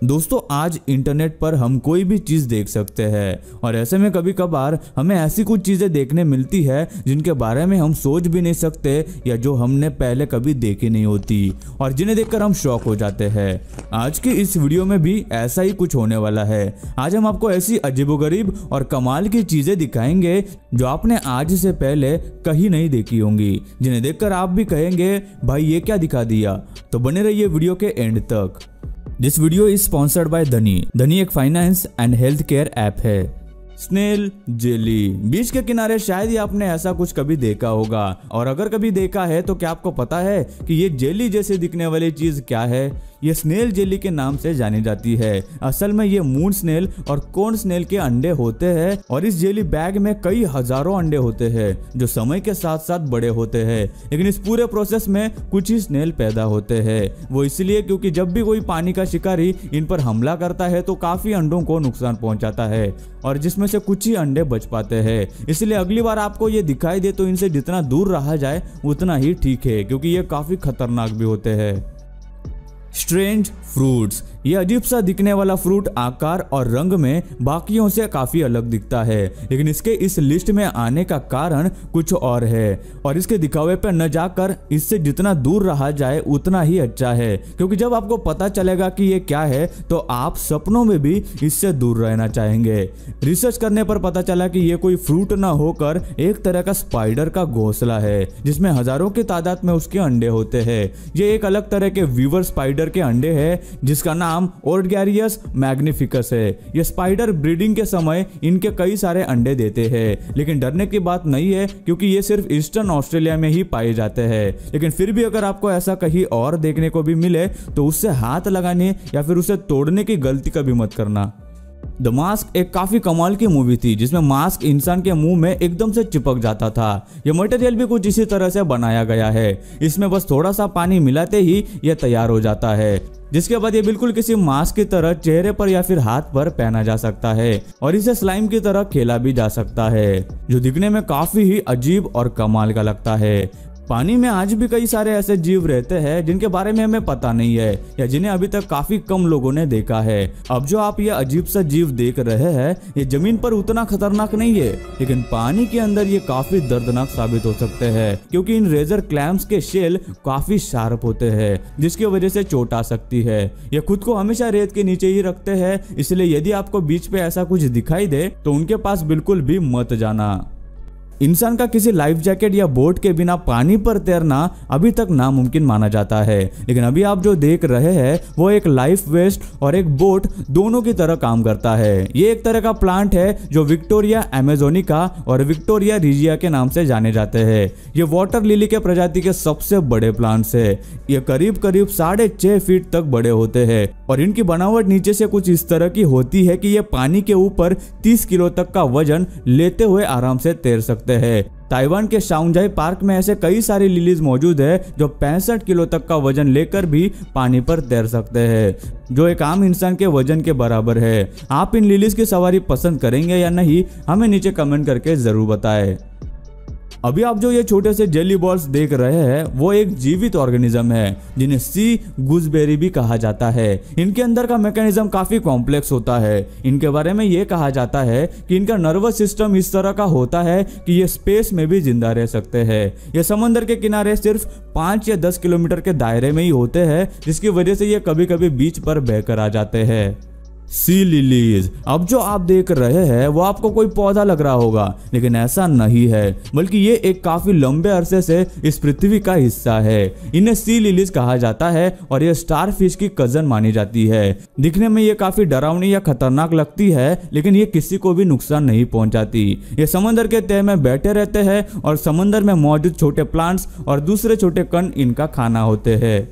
दोस्तों आज इंटरनेट पर हम कोई भी चीज देख सकते हैं और ऐसे में कभी कभार हमें ऐसी कुछ चीजें देखने मिलती है जिनके बारे में हम सोच भी नहीं सकते या जो हमने पहले कभी देखी नहीं होती और जिन्हें देखकर हम शॉक हो जाते हैं। आज की इस वीडियो में भी ऐसा ही कुछ होने वाला है। आज हम आपको ऐसी अजीबोगरीब और कमाल की चीजें दिखाएंगे जो आपने आज से पहले कहीं नहीं देखी होंगी, जिन्हें देखकर आप भी कहेंगे भाई ये क्या दिखा दिया। तो बने रहिए वीडियो के एंड तक। This video is sponsored by धनी। धनी एक finance and health care app है। स्नेल जेली, बीच के किनारे शायद ही आपने ऐसा कुछ कभी देखा होगा और अगर कभी देखा है तो क्या आपको पता है कि ये जेली जैसे दिखने वाली चीज क्या है? ये स्नेल जेली के नाम से जानी जाती है। असल में ये मून स्नेल और कॉर्न स्नेल के अंडे होते हैं और इस जेली बैग में कई हजारों अंडे होते हैं जो समय के साथ साथ बड़े होते हैं, लेकिन इस पूरे प्रोसेस में कुछ ही स्नेल पैदा होते हैं। वो इसलिए क्योंकि जब भी कोई पानी का शिकारी इन पर हमला करता है तो काफी अंडों को नुकसान पहुंचाता है और जिसमें से कुछ ही अंडे बच पाते हैं। इसलिए अगली बार आपको ये दिखाई दे तो इनसे जितना दूर रहा जाए उतना ही ठीक है, क्योंकि ये काफी खतरनाक भी होते हैं। स्ट्रेंज फ्रूट्स, ये अजीब सा दिखने वाला फ्रूट आकार और रंग में बाकियों से काफी अलग दिखता है, लेकिन इसके इस लिस्ट में आने का कारण कुछ और है और इसके दिखावे पर न जाकर इससे जितना दूर रहा जाए उतना ही अच्छा है, क्योंकि जब आपको पता चलेगा कि ये क्या है तो आप सपनों में भी इससे दूर रहना चाहेंगे। रिसर्च करने पर पता चला कि ये कोई फ्रूट न होकर एक तरह का स्पाइडर का घोंसला है जिसमें हजारों की तादाद में उसके अंडे होते हैं। ये एक अलग तरह के वीवर स्पाइडर के अंडे हैं जिसका नाम ओर्डगैरियस मैग्निफिकस है। ये स्पाइडर ब्रीडिंग के समय इनके कई सारे अंडे देते हैं, लेकिन डरने की बात नहीं है क्योंकि ये सिर्फ ईस्टर्न ऑस्ट्रेलिया में ही पाए जाते हैं। लेकिन फिर भी अगर आपको ऐसा कहीं और देखने को भी मिले तो उससे हाथ लगाने या फिर उसे तोड़ने की गलती कभी मत करना। द मास्क एक काफी कमाल की मूवी थी जिसमें मास्क इंसान के मुंह में एकदम से चिपक जाता था। यह मटेरियल भी कुछ इसी तरह से बनाया गया है। इसमें बस थोड़ा सा पानी मिलाते ही यह तैयार हो जाता है, जिसके बाद ये बिल्कुल किसी मास्क की तरह चेहरे पर या फिर हाथ पर पहना जा सकता है और इसे स्लाइम की तरह खेला भी जा सकता है, जो दिखने में काफी ही अजीब और कमाल का लगता है। पानी में आज भी कई सारे ऐसे जीव रहते हैं जिनके बारे में हमें पता नहीं है या जिन्हें अभी तक काफी कम लोगों ने देखा है। अब जो आप ये अजीब सा जीव देख रहे हैं ये जमीन पर उतना खतरनाक नहीं है, लेकिन पानी के अंदर ये काफी दर्दनाक साबित हो सकते हैं, क्योंकि इन रेजर क्लैम्स के शेल काफी शार्प होते हैं जिसकी वजह से चोट आ सकती है। ये खुद को हमेशा रेत के नीचे ही रखते हैं, इसलिए यदि आपको बीच पे ऐसा कुछ दिखाई दे तो उनके पास बिल्कुल भी मत जाना। इंसान का किसी लाइफ जैकेट या बोट के बिना पानी पर तैरना अभी तक नामुमकिन माना जाता है, लेकिन अभी आप जो देख रहे हैं वो एक लाइफ वेस्ट और एक बोट दोनों की तरह काम करता है। ये एक तरह का प्लांट है जो विक्टोरिया अमेजोनिका और विक्टोरिया रिजिया के नाम से जाने जाते हैं। ये वाटर लिली के प्रजाति के सबसे बड़े प्लांट्स है। ये करीब करीब 6.5 फीट तक बड़े होते हैं और इनकी बनावट नीचे से कुछ इस तरह की होती है कि ये पानी के ऊपर 30 किलो तक का वजन लेते हुए आराम से तैर सकते है। ताइवान के शाओजाई पार्क में ऐसे कई सारी लिलीज मौजूद है जो 65 किलो तक का वजन लेकर भी पानी पर तैर सकते हैं, जो एक आम इंसान के वजन के बराबर है। आप इन लिलीज की सवारी पसंद करेंगे या नहीं हमें नीचे कमेंट करके जरूर बताएं। अभी आप जो ये छोटे से जेली बॉल्स देख रहे हैं वो एक जीवित ऑर्गेनिज्म है जिन्हें सी गूजबेरी भी कहा जाता है। इनके अंदर का मैकेनिज्म काफी कॉम्प्लेक्स होता है। इनके बारे में ये कहा जाता है कि इनका नर्वस सिस्टम इस तरह का होता है कि ये स्पेस में भी जिंदा रह सकते हैं। ये समंदर के किनारे सिर्फ 5 या 10 किलोमीटर के दायरे में ही होते हैं, जिसकी वजह से ये कभी कभी बीच पर बहकर आ जाते हैं। सी लिलीज, अब जो आप देख रहे हैं वो आपको कोई पौधा लग रहा होगा, लेकिन ऐसा नहीं है, बल्कि ये एक काफी लंबे अरसे से इस पृथ्वी का हिस्सा है। इन्हें सी लिलीज कहा जाता है और ये स्टारफिश की कजन मानी जाती है। दिखने में ये काफी डरावनी या खतरनाक लगती है, लेकिन ये किसी को भी नुकसान नहीं पहुंचाती। ये समंदर के तह में बैठे रहते हैं और समंदर में मौजूद छोटे प्लांट्स और दूसरे छोटे कण इनका खाना होते हैं।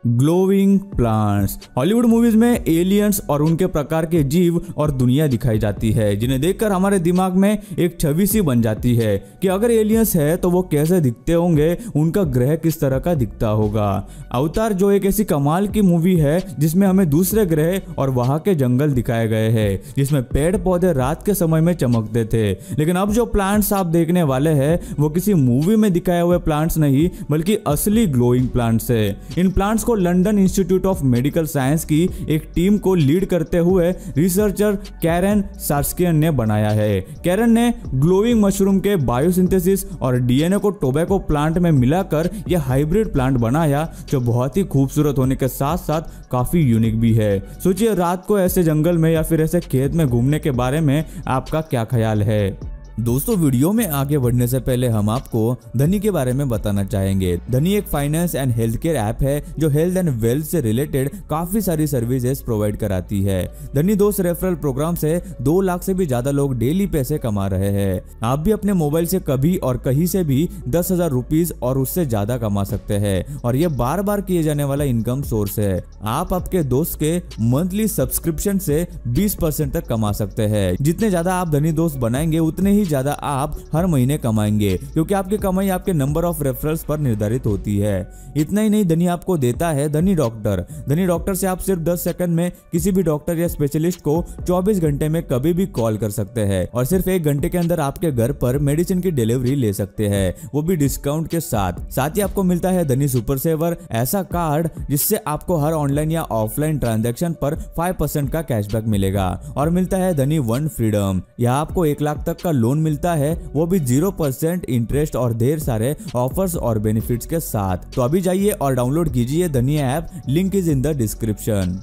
ग्लोइंग प्लांट्स, हॉलीवुड मूवीज में एलियंस और उनके प्रकार के जीव और दुनिया दिखाई जाती है जिन्हें देखकर हमारे दिमाग में एक छवि सी बन जाती है कि अगर एलियंस है तो वो कैसे दिखते होंगे, उनका ग्रह किस तरह का दिखता होगा। अवतार जो एक ऐसी कमाल की मूवी है जिसमें हमें दूसरे ग्रह और वहां के जंगल दिखाए गए हैं, जिसमें पेड़ पौधे रात के समय में चमकते थे। लेकिन अब जो प्लांट्स आप देखने वाले हैं वो किसी मूवी में दिखाए हुए प्लांट्स नहीं बल्कि असली ग्लोइंग प्लांट्स है। इन प्लांट्स जिसको London institute of medical science की एक टीम को लीड करते हुए रिसर्चर कैरन सार्स्कियन ने बनाया है। कैरन ने ग्लोइंग मशरूम के बायोसिंथेसिस और डीएनए को टोबैको प्लांट में मिलाकर यह हाइब्रिड प्लांट बनाया, जो बहुत ही खूबसूरत होने के साथ साथ काफी यूनिक भी है। सोचिए रात को ऐसे जंगल में या फिर ऐसे खेत में घूमने के बारे में आपका क्या ख्याल है। दोस्तों, वीडियो में आगे बढ़ने से पहले हम आपको धनी के बारे में बताना चाहेंगे। धनी एक finance and health care app है जो हेल्थ एंड वेल्थ से रिलेटेड काफी सारी सर्विसेज प्रोवाइड कराती है। धनी दोस्त रेफरल प्रोग्राम से 2 लाख से भी ज्यादा लोग डेली पैसे कमा रहे हैं। आप भी अपने मोबाइल से कभी और कहीं से भी 10,000 रुपीज और उससे ज्यादा कमा सकते हैं और ये बार बार किए जाने वाला इनकम सोर्स है। आप आपके दोस्त के मंथली सब्सक्रिप्शन से 20% तक कमा सकते हैं। जितने ज्यादा आप धनी दोस्त बनाएंगे उतने ही ज्यादा आप हर महीने कमाएंगे, क्योंकि आपकी कमाई आपके नंबर ऑफ रेफरल्स पर निर्धारित होती है। इतना ही नहीं, धनी आपको देता है धनी डॉक्टर। धनी डॉक्टर से आप सिर्फ 10 सेकंड में किसी भी डॉक्टर या स्पेशलिस्ट को 24 घंटे में कभी भी कॉल कर सकते हैं और सिर्फ 1 घंटे के अंदर आपके घर पर मेडिसिन की डिलीवरी ले सकते हैं, वो भी डिस्काउंट के साथ ही आपको मिलता है धनी सुपर सेवर, ऐसा कार्ड जिससे आपको हर ऑनलाइन या ऑफलाइन ट्रांजैक्शन पर 5% का कैशबैक मिलेगा। और मिलता है धनी वन फ्रीडम, यहाँ आपको 1 लाख तक का लोन मिलता है, वो भी 0% इंटरेस्ट और ढेर सारे ऑफर्स और बेनिफिट्स के साथ। तो अभी जाइए और डाउनलोड कीजिए धनी app, link is in the description.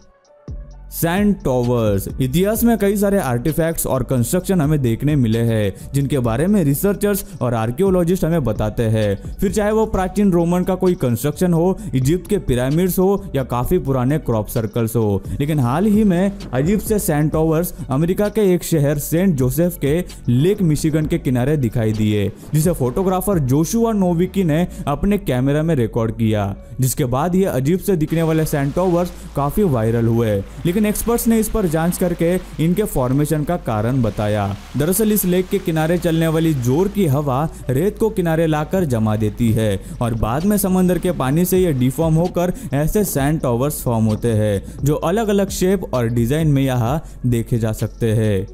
Sand towers. इतिहास में कई सारे आर्टिफैक्ट्स और कंस्ट्रक्शन हमें देखने मिले हैं जिनके बारे में रिसर्चर्स और आर्कियोलॉजिस्ट हमें बताते हैं। फिर चाहे वो प्राचीन रोमन का कोई कंस्ट्रक्शन हो, इजिप्ट के पिरामिड्स हो या काफी पुराने क्रॉप सर्कल्स हो। लेकिन हाल ही में अजीब से सैंड टॉवर्स अमेरिका के एक शहर सेंट जोसेफ के लेक मिशिगन के किनारे दिखाई दिए, जिसे फोटोग्राफर जोशुआ नोविकी ने अपने कैमरा में रिकॉर्ड किया। जिसके बाद ये अजीब से दिखने वाले सैंड टॉवर्स काफी वायरल हुए, लेकिन एक्सपर्ट्स ने इस पर जांच करके इनके फॉर्मेशन का कारण बताया। दरअसल इस लेक के किनारे चलने वाली जोर की हवा रेत को किनारे लाकर जमा देती है और बाद में समंदर के पानी से ये डिफॉर्म होकर ऐसे सैंड टॉवर्स फॉर्म होते हैं, जो अलग अलग शेप और डिजाइन में यहाँ देखे जा सकते हैं।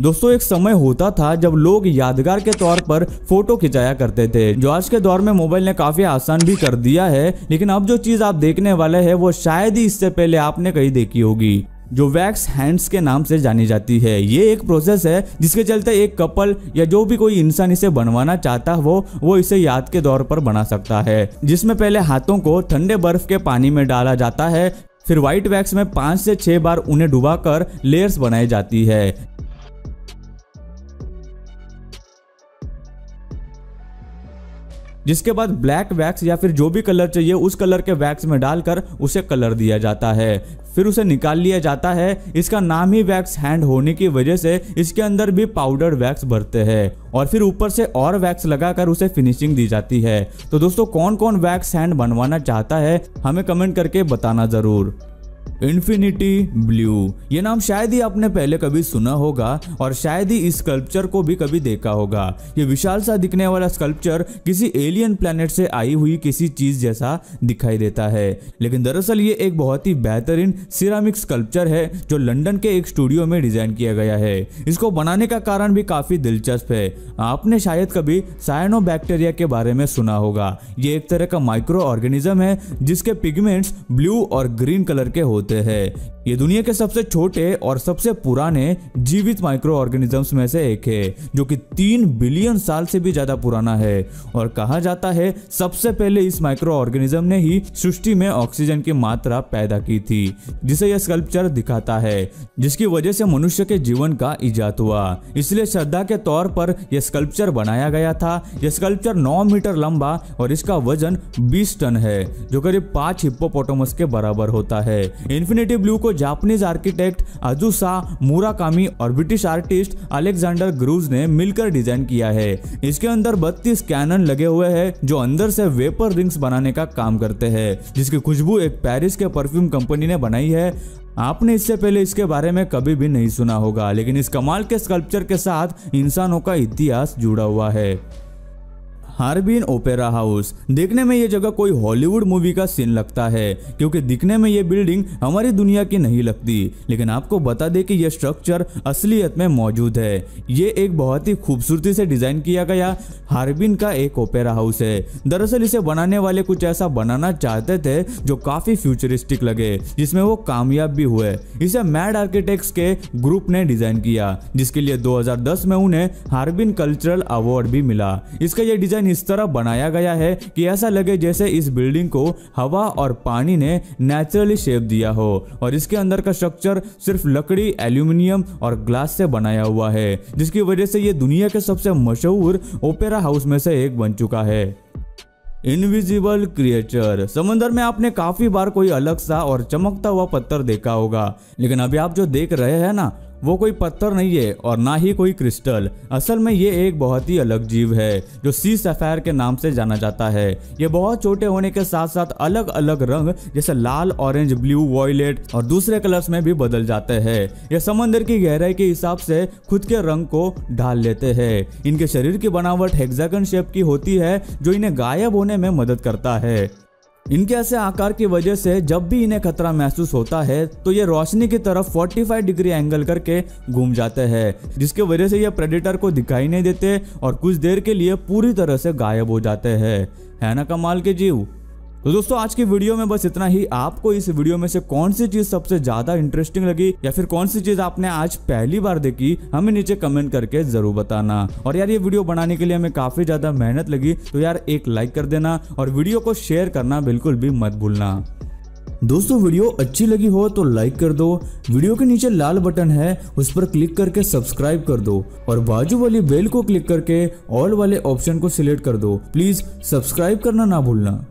दोस्तों, एक समय होता था जब लोग यादगार के तौर पर फोटो खिंचाया करते थे, जो आज के दौर में मोबाइल ने काफी आसान भी कर दिया है। लेकिन अब जो चीज आप देखने वाले हैं वो शायद ही इससे पहले आपने कहीं देखी होगी, जो वैक्स हैंड्स के नाम से जानी जाती है। ये एक प्रोसेस है जिसके चलते एक कपल या जो भी कोई इंसान इसे बनवाना चाहता हो वो इसे याद के तौर पर बना सकता है, जिसमें पहले हाथों को ठंडे बर्फ के पानी में डाला जाता है, फिर व्हाइट वैक्स में 5 से 6 बार उन्हें डुबाकर लेयर्स बनाई जाती है। जिसके बाद ब्लैक वैक्स या फिर जो भी कलर चाहिए उस कलर के वैक्स में डालकर उसे कलर दिया जाता है, फिर उसे निकाल लिया जाता है। इसका नाम ही वैक्स हैंड होने की वजह से इसके अंदर भी पाउडर वैक्स भरते हैं और फिर ऊपर से और वैक्स लगाकर उसे फिनिशिंग दी जाती है। तो दोस्तों, कौन कौन वैक्स हैंड बनवाना चाहता है हमें कमेंट करके बताना जरूर। इन्फिनिटी ब्लू, ये नाम शायद ही आपने पहले कभी सुना होगा और शायद ही इस स्कल्पचर को भी कभी देखा होगा। ये विशाल सा दिखने वाला स्कल्पचर किसी एलियन प्लेनेट से आई हुई किसी चीज जैसा दिखाई देता है, लेकिन दरअसल ये एक बहुत ही बेहतरीन सिरामिक स्कल्पचर है जो लंदन के एक स्टूडियो में डिजाइन किया गया है। इसको बनाने का कारण भी काफी दिलचस्प है। आपने शायद कभी साइनोबैक्टीरिया के बारे में सुना होगा। ये एक तरह का माइक्रो ऑर्गेनिज्म है जिसके पिगमेंट्स ब्लू और ग्रीन कलर के होते हैं। ये दुनिया के सबसे छोटे और सबसे पुराने जीवित माइक्रो ऑर्गेनिजम्स में से एक है, जो कि 3 बिलियन साल से भी ज्यादा पुराना है। और कहा जाता है सबसे पहले इस माइक्रो ऑर्गेनिज्म ने ही सृष्टि में ऑक्सीजन की मात्रा पैदा की थी, जिसे यह स्कल्पचर दिखाता है, जिसकी वजह से मनुष्य के जीवन का इजाद हुआ। इसलिए श्रद्धा के तौर पर यह स्कल्पचर बनाया गया था। यह स्कल्पचर 9 मीटर लंबा और इसका वजन 20 टन है, जो करीब 5 हिप्पोपोटामस के बराबर होता है। इन्फिनिटी ब्लू को जापानीज आर्किटेक्ट अजुसा मुराकामी और ब्रिटिश आर्टिस्ट अलेक्जेंडर ग्रूव्स ने मिलकर डिजाइन किया है। इसके अंदर 32 कैनन लगे हुए हैं जो अंदर से वेपर रिंग्स बनाने का काम करते हैं, जिसकी खुशबू एक पेरिस के परफ्यूम कंपनी ने बनाई है। आपने इससे पहले इसके बारे में कभी भी नहीं सुना होगा, लेकिन इस कमाल के स्कल्पचर के साथ इंसानों का इतिहास जुड़ा हुआ है। Harbin opera house. देखने में ये जगह कोई हॉलीवुड मूवी का सीन लगता है, क्योंकि दिखने में ये बिल्डिंग हमारी दुनिया की नहीं लगती। लेकिन आपको बता दें कि यह स्ट्रक्चर असलियत में मौजूद है। ये एक बहुत ही खूबसूरती से डिजाइन किया गया हार्बिन का एक ओपेरा हाउस है। दरअसल इसे बनाने वाले कुछ ऐसा बनाना चाहते थे जो काफी फ्यूचरिस्टिक लगे, जिसमें वो कामयाब भी हुए। इसे मैड आर्किटेक्ट्स के ग्रुप ने डिजाइन किया, जिसके लिए 2010 में उन्हें हार्बिन कल्चरल अवार्ड भी मिला। इसका यह डिजाइन इस तरह बनाया गया है कि ऐसा लगे जैसे इस बिल्डिंग को हवा और पानी ने नेचुरली शेप दिया हो, और इसके अंदर का स्ट्रक्चर सिर्फ लकड़ी, एल्यूमिनियम और ग्लास से बनाया हुआ है, जिसकी वजह से यह दुनिया के सबसे मशहूर ओपेरा हाउस में से एक बन चुका है। Invisible creature. समंदर में आपने काफी बार कोई अलग सा और चमकता हुआ पत्थर देखा होगा, लेकिन अभी आप जो देख रहे हैं ना, वो कोई पत्थर नहीं है और ना ही कोई क्रिस्टल। असल में ये एक बहुत ही अलग जीव है जो सी सफायर के नाम से जाना जाता है। ये बहुत छोटे होने के साथ साथ अलग अलग रंग जैसे लाल, ऑरेंज, ब्लू, वॉयलेट और दूसरे कलर्स में भी बदल जाते हैं। ये समंदर की गहराई के हिसाब से खुद के रंग को ढाल लेते हैं। इनके शरीर की बनावट हेक्सागन शेप की होती है, जो इन्हें गायब होने में मदद करता है। इनके ऐसे आकार की वजह से जब भी इन्हें खतरा महसूस होता है तो ये रोशनी की तरफ 45 डिग्री एंगल करके घूम जाते हैं, जिसकी वजह से ये प्रेडेटर को दिखाई नहीं देते और कुछ देर के लिए पूरी तरह से गायब हो जाते हैं। है ना कमाल के जीव। तो दोस्तों आज की वीडियो में बस इतना ही। आपको इस वीडियो में से कौन सी चीज सबसे ज्यादा इंटरेस्टिंग लगी या फिर कौन सी चीज आपने आज पहली बार देखी, हमें नीचे कमेंट करके जरूर बताना। और यार ये वीडियो बनाने के लिए हमें काफी ज्यादा मेहनत लगी, तो यार एक लाइक कर देना और वीडियो को शेयर करना बिल्कुल भी मत भूलना। दोस्तों वीडियो अच्छी लगी हो तो लाइक कर दो, वीडियो के नीचे लाल बटन है उस पर क्लिक करके सब्सक्राइब कर दो और बाजू वाली बेल को क्लिक करके ऑल वाले ऑप्शन को सिलेक्ट कर दो। प्लीज सब्सक्राइब करना ना भूलना।